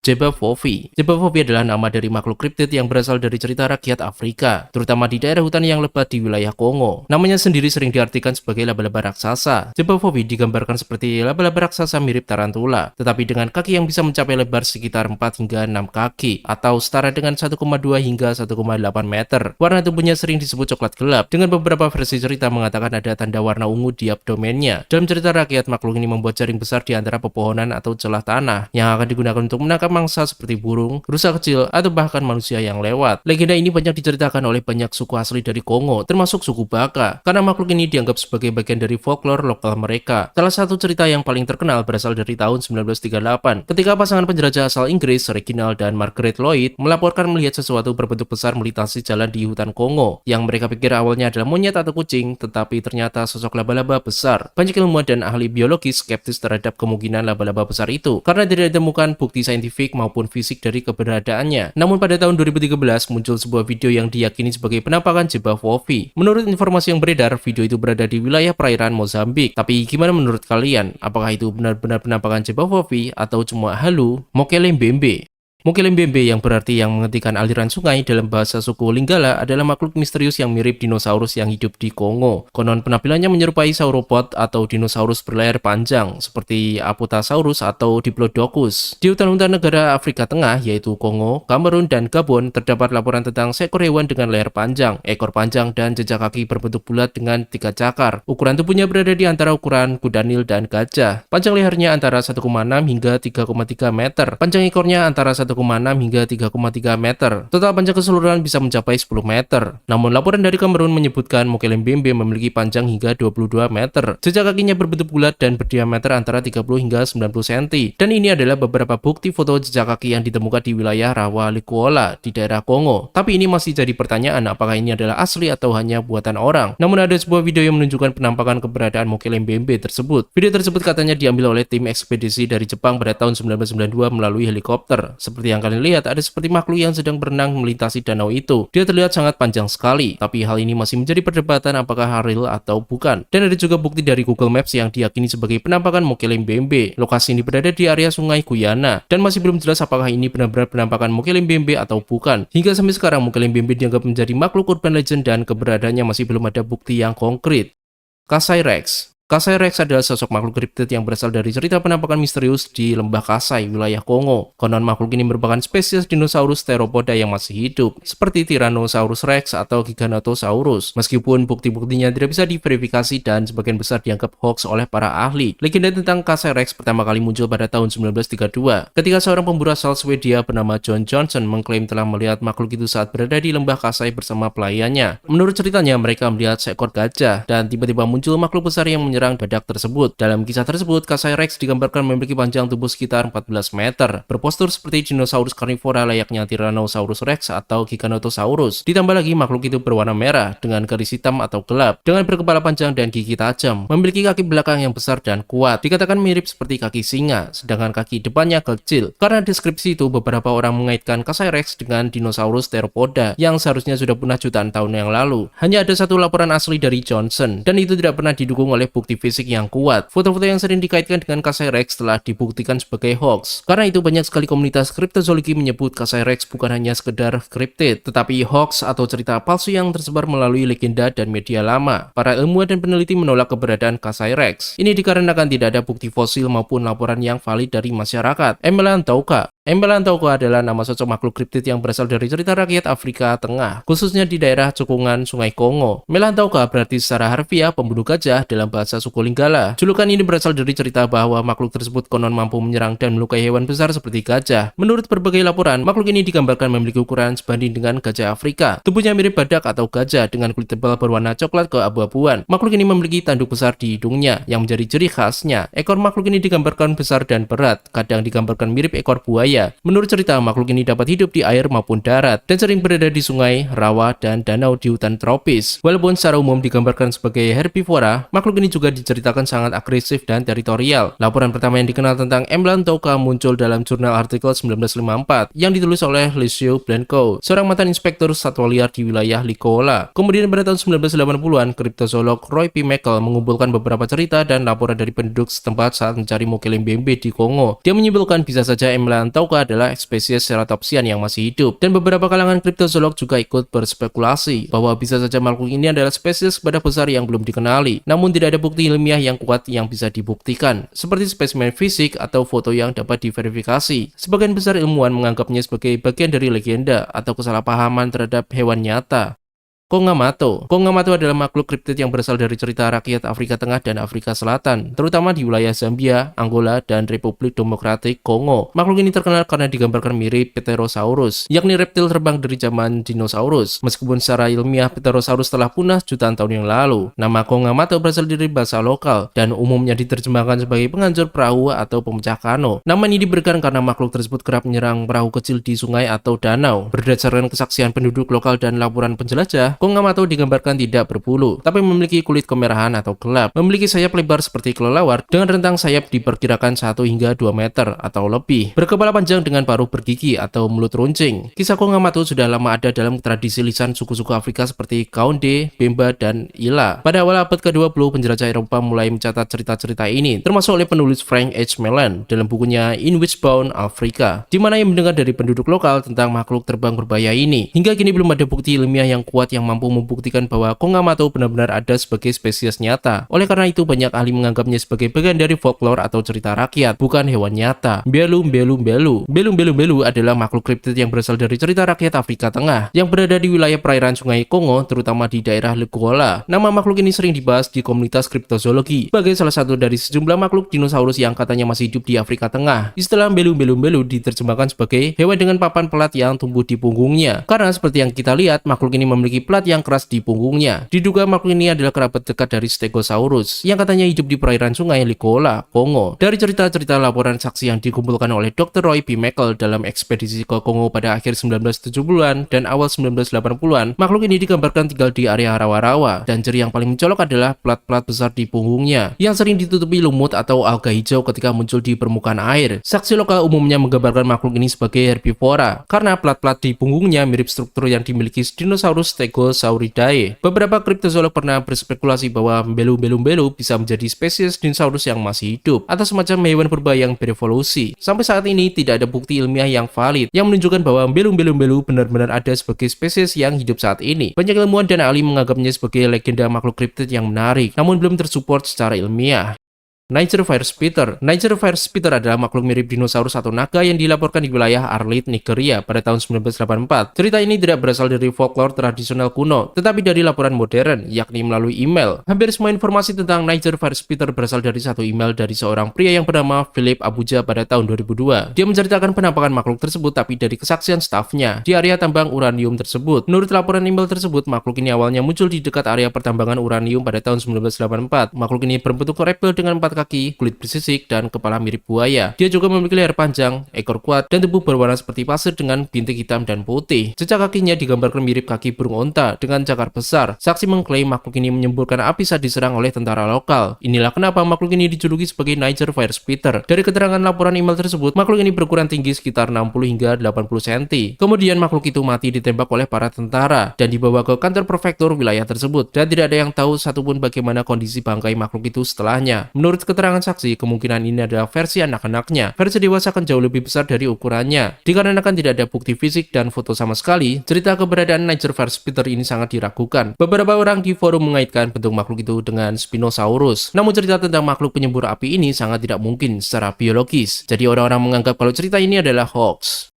Jebbafovi. Jebbafovi adalah nama dari makhluk kriptid yang berasal dari cerita rakyat Afrika, terutama di daerah hutan yang lebat di wilayah Kongo. Namanya sendiri sering diartikan sebagai laba-laba raksasa. Jebbafovi digambarkan seperti laba-laba raksasa mirip tarantula, tetapi dengan kaki yang bisa mencapai lebar sekitar 4 hingga 6 kaki, atau setara dengan 1,2 hingga 1,8 meter. Warna tubuhnya sering disebut coklat gelap, dengan beberapa versi cerita mengatakan ada tanda warna ungu di abdomennya. Dalam cerita rakyat, makhluk ini membuat jaring besar di antara pepohonan atau celah tanah, yang akan digunakan untuk menangkap mangsa seperti burung, rusa kecil, atau bahkan manusia yang lewat. Legenda ini banyak diceritakan oleh banyak suku asli dari Kongo, termasuk suku Baka, karena makhluk ini dianggap sebagai bagian dari folklore lokal mereka. Salah satu cerita yang paling terkenal berasal dari tahun 1938, ketika pasangan penjelajah asal Inggris, Reginald dan Margaret Lloyd, melaporkan melihat sesuatu berbentuk besar melintasi jalan di hutan Kongo, yang mereka pikir awalnya adalah monyet atau kucing, tetapi ternyata sosok laba-laba besar. Banyak ilmuwan dan ahli biologi skeptis terhadap kemungkinan laba-laba besar itu, karena tidak ditemukan bukti saintifik maupun fisik dari keberadaannya. Namun pada tahun 2013 muncul sebuah video yang diyakini sebagai penampakan Jebbafovi. Menurut informasi yang beredar, video itu berada di wilayah perairan Mozambik. Tapi gimana menurut kalian? Apakah itu benar-benar penampakan Jebbafovi atau cuma halu? Mokelembembe. Mokelembembe, yang berarti yang menghentikan aliran sungai dalam bahasa suku Lingala, adalah makhluk misterius yang mirip dinosaurus yang hidup di Kongo. Konon penampilannya menyerupai sauropod atau dinosaurus berlayar panjang seperti Apatosaurus atau Diplodocus. Di hutan-hutan negara Afrika Tengah yaitu Kongo, Kamerun, dan Gabon terdapat laporan tentang seekor hewan dengan layar panjang, ekor panjang, dan jejak kaki berbentuk bulat dengan 3 cakar. Ukuran tubuhnya berada di antara ukuran kuda nil dan gajah. Panjang lehernya antara 1,6 hingga 3,3 meter. Panjang ekornya antara 1,6 hingga 3,3 meter. Total panjang keseluruhan bisa mencapai 10 meter. Namun laporan dari Kamerun menyebutkan Mokelembembe memiliki panjang hingga 22 meter. Jejak kakinya berbentuk bulat dan berdiameter antara 30 hingga 90 cm. Dan ini adalah beberapa bukti foto jejak kaki yang ditemukan di wilayah Rawa Likuola di daerah Kongo. Tapi ini masih jadi pertanyaan, apakah ini adalah asli atau hanya buatan orang. Namun ada sebuah video yang menunjukkan penampakan keberadaan Mokelembembe tersebut. Video tersebut katanya diambil oleh tim ekspedisi dari Jepang pada tahun 1992 melalui helikopter. Seperti yang kalian lihat, ada seperti makhluk yang sedang berenang melintasi danau itu. Dia terlihat sangat panjang sekali, tapi hal ini masih menjadi perdebatan apakah real atau bukan. Dan ada juga bukti dari Google Maps yang diyakini sebagai penampakan Mokelembembe. Lokasi ini berada di area sungai Guyana, dan masih belum jelas apakah ini benar-benar penampakan Mokelembembe atau bukan. Hingga sampai sekarang, Mokelembembe dianggap menjadi makhluk urban legend dan keberadaannya masih belum ada bukti yang konkret. Kasai Rex. Kasai Rex adalah sosok makhluk kriptid yang berasal dari cerita penampakan misterius di lembah Kasai, wilayah Kongo. Konon makhluk ini merupakan spesies dinosaurus teropoda yang masih hidup, seperti Tyrannosaurus Rex atau Giganotosaurus. Meskipun bukti-buktinya tidak bisa diverifikasi dan sebagian besar dianggap hoax oleh para ahli. Legenda tentang Kasai Rex pertama kali muncul pada tahun 1932, ketika seorang pemburu asal Swedia bernama John Johnson mengklaim telah melihat makhluk itu saat berada di lembah Kasai bersama pelayannya. Menurut ceritanya, mereka melihat seekor gajah, dan tiba-tiba muncul makhluk besar yang menyerang badak tersebut. Dalam kisah tersebut, Kasai Rex digambarkan memiliki panjang tubuh sekitar 14 meter, berpostur seperti dinosaurus karnivora layaknya Tyrannosaurus Rex atau Giganotosaurus. Ditambah lagi, makhluk itu berwarna merah dengan garis hitam atau gelap, dengan berkepala panjang dan gigi tajam, memiliki kaki belakang yang besar dan kuat, dikatakan mirip seperti kaki singa, sedangkan kaki depannya kecil. Karena deskripsi itu, beberapa orang mengaitkan Kasai Rex dengan dinosaurus theropoda yang seharusnya sudah punah jutaan tahun yang lalu. Hanya ada satu laporan asli dari Johnson, dan itu tidak pernah didukung oleh bukti fisik yang kuat. Foto-foto yang sering dikaitkan dengan Kasai Rex telah dibuktikan sebagai hoax. Karena itu banyak sekali komunitas kriptozoologi menyebut Kasai Rex bukan hanya sekedar kriptid, tetapi hoax atau cerita palsu yang tersebar melalui legenda dan media lama. Para ilmuwan dan peneliti menolak keberadaan Kasai Rex. Ini dikarenakan tidak ada bukti fosil maupun laporan yang valid dari masyarakat. Emelantauka. Emelantauka adalah nama sosok makhluk kriptid yang berasal dari cerita rakyat Afrika Tengah, khususnya di daerah cekungan Sungai Kongo. Melantauka berarti secara harfiah pembunuh gajah dalam bahasa suku Lingala. Julukan ini berasal dari cerita bahwa makhluk tersebut konon mampu menyerang dan melukai hewan besar seperti gajah. Menurut berbagai laporan, makhluk ini digambarkan memiliki ukuran sebanding dengan gajah Afrika. Tubuhnya mirip badak atau gajah dengan kulit tebal berwarna coklat keabu-abuan. Makhluk ini memiliki tanduk besar di hidungnya yang menjadi ciri khasnya. Ekor makhluk ini digambarkan besar dan berat, kadang digambarkan mirip ekor buaya. Menurut cerita, makhluk ini dapat hidup di air maupun darat dan sering berada di sungai, rawa, dan danau di hutan tropis. Walaupun secara umum digambarkan sebagai herbivora, makhluk ini juga diceritakan sangat agresif dan teritorial. Laporan pertama yang dikenal tentang Emelantauka muncul dalam jurnal artikel 1954 yang ditulis oleh Lucio Blanco, seorang mantan inspektur satwa liar di wilayah Likuola. Kemudian pada tahun 1980-an, kriptozoolog Roy P. Mekel mengumpulkan beberapa cerita dan laporan dari penduduk setempat saat mencari Mokelembembe di Kongo. Dia menyimpulkan bisa saja Emelantauka Tahukah adalah spesies ceratopsian yang masih hidup. Dan beberapa kalangan kriptozoolog juga ikut berspekulasi bahwa bisa saja makhluk ini adalah spesies badak besar yang belum dikenali, namun tidak ada bukti ilmiah yang kuat yang bisa dibuktikan, seperti spesimen fisik atau foto yang dapat diverifikasi. Sebagian besar ilmuwan menganggapnya sebagai bagian dari legenda atau kesalahpahaman terhadap hewan nyata. Kongamato. Kongamato adalah makhluk kriptid yang berasal dari cerita rakyat Afrika Tengah dan Afrika Selatan, terutama di wilayah Zambia, Angola, dan Republik Demokratik Kongo. Makhluk ini terkenal karena digambarkan mirip Pterosaurus, yakni reptil terbang dari zaman dinosaurus. Meskipun secara ilmiah Pterosaurus telah punah jutaan tahun yang lalu, nama Kongamato berasal dari bahasa lokal dan umumnya diterjemahkan sebagai penghancur perahu atau pemecah kano. Nama ini diberikan karena makhluk tersebut kerap menyerang perahu kecil di sungai atau danau. Berdasarkan kesaksian penduduk lokal dan laporan penjelajah, Kongamato digambarkan tidak berbulu, tapi memiliki kulit kemerahan atau gelap, memiliki sayap lebar seperti kelelawar dengan rentang sayap diperkirakan 1 hingga 2 meter atau lebih, berkepala panjang dengan paruh bergigi atau mulut runcing. Kisah Kongamato sudah lama ada dalam tradisi lisan suku-suku Afrika seperti Kaonde, Bemba, dan Ila. Pada awal abad ke-20, penjelajah Eropa mulai mencatat cerita-cerita ini, termasuk oleh penulis Frank H. Mellon dalam bukunya In Wishbone Africa, di mana ia mendengar dari penduduk lokal tentang makhluk terbang berbahaya ini. Hingga kini belum ada bukti ilmiah yang kuat yang mampu membuktikan bahwa Kongamato benar-benar ada sebagai spesies nyata. Oleh karena itu, banyak ahli menganggapnya sebagai bagian dari folklore atau cerita rakyat, bukan hewan nyata. Mbelu adalah makhluk kriptid yang berasal dari cerita rakyat Afrika Tengah yang berada di wilayah perairan Sungai Kongo, terutama di daerah Legola. Nama makhluk ini sering dibahas di komunitas kriptozoologi sebagai salah satu dari sejumlah makhluk dinosaurus yang katanya masih hidup di Afrika Tengah. Istilah mbelu diterjemahkan sebagai hewan dengan papan pelat yang tumbuh di punggungnya. Karena seperti yang kita lihat, makhluk ini memiliki pelat yang keras di punggungnya. Diduga makhluk ini adalah kerabat dekat dari Stegosaurus yang katanya hidup di perairan sungai Legola, Kongo. Dari cerita-cerita laporan saksi yang dikumpulkan oleh Dr. Roy B. Mekel dalam ekspedisi ke Kongo pada akhir 1970-an dan awal 1980-an, makhluk ini digambarkan tinggal di area rawa-rawa, dan ciri yang paling mencolok adalah plat-plat besar di punggungnya yang sering ditutupi lumut atau alga hijau ketika muncul di permukaan air. Saksi lokal umumnya menggambarkan makhluk ini sebagai herbivora karena plat-plat di punggungnya mirip struktur yang dimiliki dinosaurus Stegosauridae. Beberapa kriptozoolog pernah berspekulasi bahwa mbelu bisa menjadi spesies dinosaurus yang masih hidup atau semacam hewan purba yang berevolusi. Sampai saat ini tidak ada bukti ilmiah yang valid yang menunjukkan bahwa mbelu benar-benar ada sebagai spesies yang hidup saat ini. Banyak ilmuwan dan ahli menganggapnya sebagai legenda makhluk kriptid yang menarik, namun belum tersupport secara ilmiah. Niger Fire Spitter. Niger Fire Spitter adalah makhluk mirip dinosaurus atau naga yang dilaporkan di wilayah Arlit, Nigeria pada tahun 1984. Cerita ini tidak berasal dari folklore tradisional kuno, tetapi dari laporan modern, yakni melalui email. Hampir semua informasi tentang Niger Fire Spitter berasal dari satu email dari seorang pria yang bernama Philip Abuja pada tahun 2002. Dia menceritakan penampakan makhluk tersebut tapi dari kesaksian stafnya di area tambang uranium tersebut. Menurut laporan email tersebut, makhluk ini awalnya muncul di dekat area pertambangan uranium pada tahun 1984. Makhluk ini berbentuk reptil dengan 4 kaki, kulit bersisik, dan kepala mirip buaya. Dia juga memiliki leher panjang, ekor kuat, dan tubuh berwarna seperti pasir dengan bintik hitam dan putih. Jejak kakinya digambarkan mirip kaki burung onta dengan cakar besar. Saksi mengklaim makhluk ini menyemburkan api saat diserang oleh tentara lokal. Inilah kenapa makhluk ini dijuluki sebagai Niger Fire Spitter. Dari keterangan laporan email tersebut, makhluk ini berukuran tinggi sekitar 60 hingga 80 cm. Kemudian makhluk itu mati ditembak oleh para tentara dan dibawa ke kantor prefektur wilayah tersebut, dan tidak ada yang tahu satupun bagaimana kondisi bangkai makhluk itu setelahnya. Menurut keterangan saksi, kemungkinan ini adalah versi anak-anaknya. Versi dewasa akan jauh lebih besar dari ukurannya. Dikarenakan tidak ada bukti fisik dan foto sama sekali, cerita keberadaan Niger Fire Spitter ini sangat diragukan. Beberapa orang di forum mengaitkan bentuk makhluk itu dengan Spinosaurus. Namun cerita tentang makhluk penyembur api ini sangat tidak mungkin secara biologis. Jadi orang-orang menganggap kalau cerita ini adalah hoax.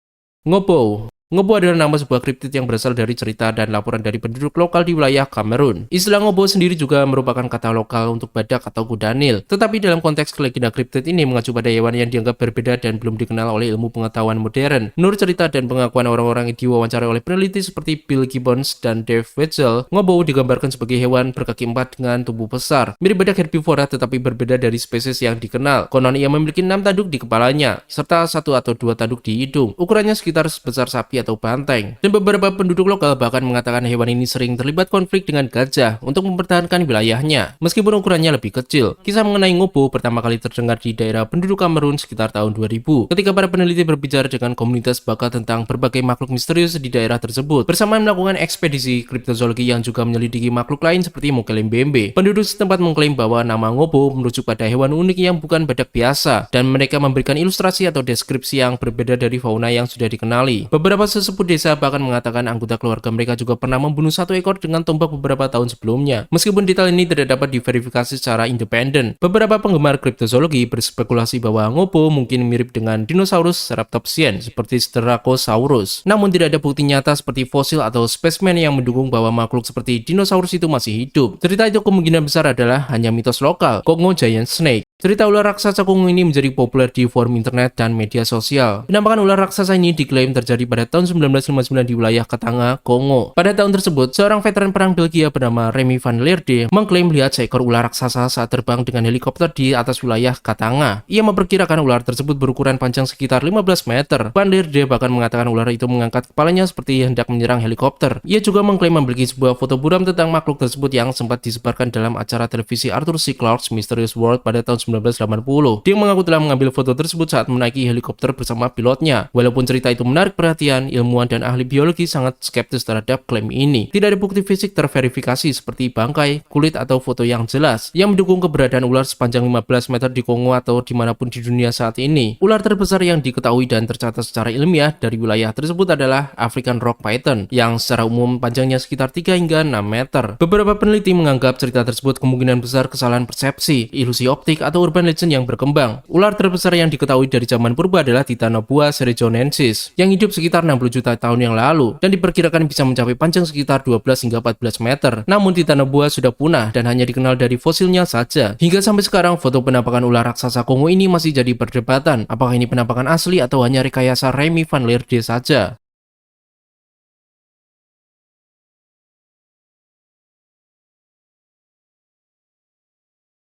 Ngopo. Ngobo adalah nama sebuah kriptid yang berasal dari cerita dan laporan dari penduduk lokal di wilayah Kamerun. Istilah ngobo sendiri juga merupakan kata lokal untuk badak atau kuda Nil. Tetapi dalam konteks legenda kriptid ini mengacu pada hewan yang dianggap berbeda dan belum dikenal oleh ilmu pengetahuan modern. Menurut cerita dan pengakuan orang-orang yang diwawancarai oleh peneliti seperti Bill Gibbons dan Dave Wetzel, ngobo digambarkan sebagai hewan berkaki 4 dengan tubuh besar. Mirip badak herbivora tetapi berbeda dari spesies yang dikenal. Konon ia memiliki 6 tanduk di kepalanya, serta 1 atau 2 tanduk di hidung. Ukurannya sekitar sebesar sapi atau banteng. Dan beberapa penduduk lokal bahkan mengatakan hewan ini sering terlibat konflik dengan gajah untuk mempertahankan wilayahnya, meskipun ukurannya lebih kecil. Kisah mengenai ngobo pertama kali terdengar di daerah penduduk Kamerun sekitar tahun 2000, ketika para peneliti berbicara dengan komunitas bakal tentang berbagai makhluk misterius di daerah tersebut, bersamaan melakukan ekspedisi kriptozoologi yang juga menyelidiki makhluk lain seperti Mokelembembe. Penduduk setempat mengklaim bahwa nama ngobo merujuk pada hewan unik yang bukan badak biasa, dan mereka memberikan ilustrasi atau deskripsi yang berbeda dari fauna yang sudah dikenali. Beberapa sesepuh desa bahkan mengatakan anggota keluarga mereka juga pernah membunuh satu ekor dengan tombak beberapa tahun sebelumnya. Meskipun detail ini tidak dapat diverifikasi secara independen, beberapa penggemar kriptozoologi berspekulasi bahwa ngobo mungkin mirip dengan dinosaurus Ceratops seperti Styracosaurus. Namun tidak ada bukti nyata seperti fosil atau spesimen yang mendukung bahwa makhluk seperti dinosaurus itu masih hidup. Cerita itu kemungkinan besar adalah hanya mitos lokal, Kongo Giant Snake. Cerita ular raksasa Kongo ini menjadi populer di forum internet dan media sosial. Penampakan ular raksasa ini diklaim terjadi pada tahun 1959 di wilayah Katanga, Kongo. Pada tahun tersebut, seorang veteran perang Belgia bernama Remy van Leerde mengklaim melihat seekor ular raksasa saat terbang dengan helikopter di atas wilayah Katanga. Ia memperkirakan ular tersebut berukuran panjang sekitar 15 meter. Van Leerde bahkan mengatakan ular itu mengangkat kepalanya seperti hendak menyerang helikopter. Ia juga mengklaim memiliki sebuah foto buram tentang makhluk tersebut yang sempat disebarkan dalam acara televisi Arthur C. Clarke's Mysterious World pada tahun 1980. Dia mengaku telah mengambil foto tersebut saat menaiki helikopter bersama pilotnya. Walaupun cerita itu menarik perhatian, ilmuwan dan ahli biologi sangat skeptis terhadap klaim ini. Tidak ada bukti fisik terverifikasi seperti bangkai, kulit, atau foto yang jelas yang mendukung keberadaan ular sepanjang 15 meter di Kongo atau dimanapun di dunia saat ini. Ular terbesar yang diketahui dan tercatat secara ilmiah dari wilayah tersebut adalah African Rock Python yang secara umum panjangnya sekitar 3 hingga 6 meter. Beberapa peneliti menganggap cerita tersebut kemungkinan besar kesalahan persepsi, ilusi optik, atau urban legend yang berkembang. Ular terbesar yang diketahui dari zaman purba adalah Titanoboa cerrejonensis yang hidup sekitar 60 juta tahun yang lalu dan diperkirakan bisa mencapai panjang sekitar 12 hingga 14 meter. Namun Titanoboa sudah punah dan hanya dikenal dari fosilnya saja. Hingga sampai sekarang foto penampakan ular raksasa Kongo ini masih jadi perdebatan. Apakah ini penampakan asli atau hanya rekayasa Remy van Leerde saja?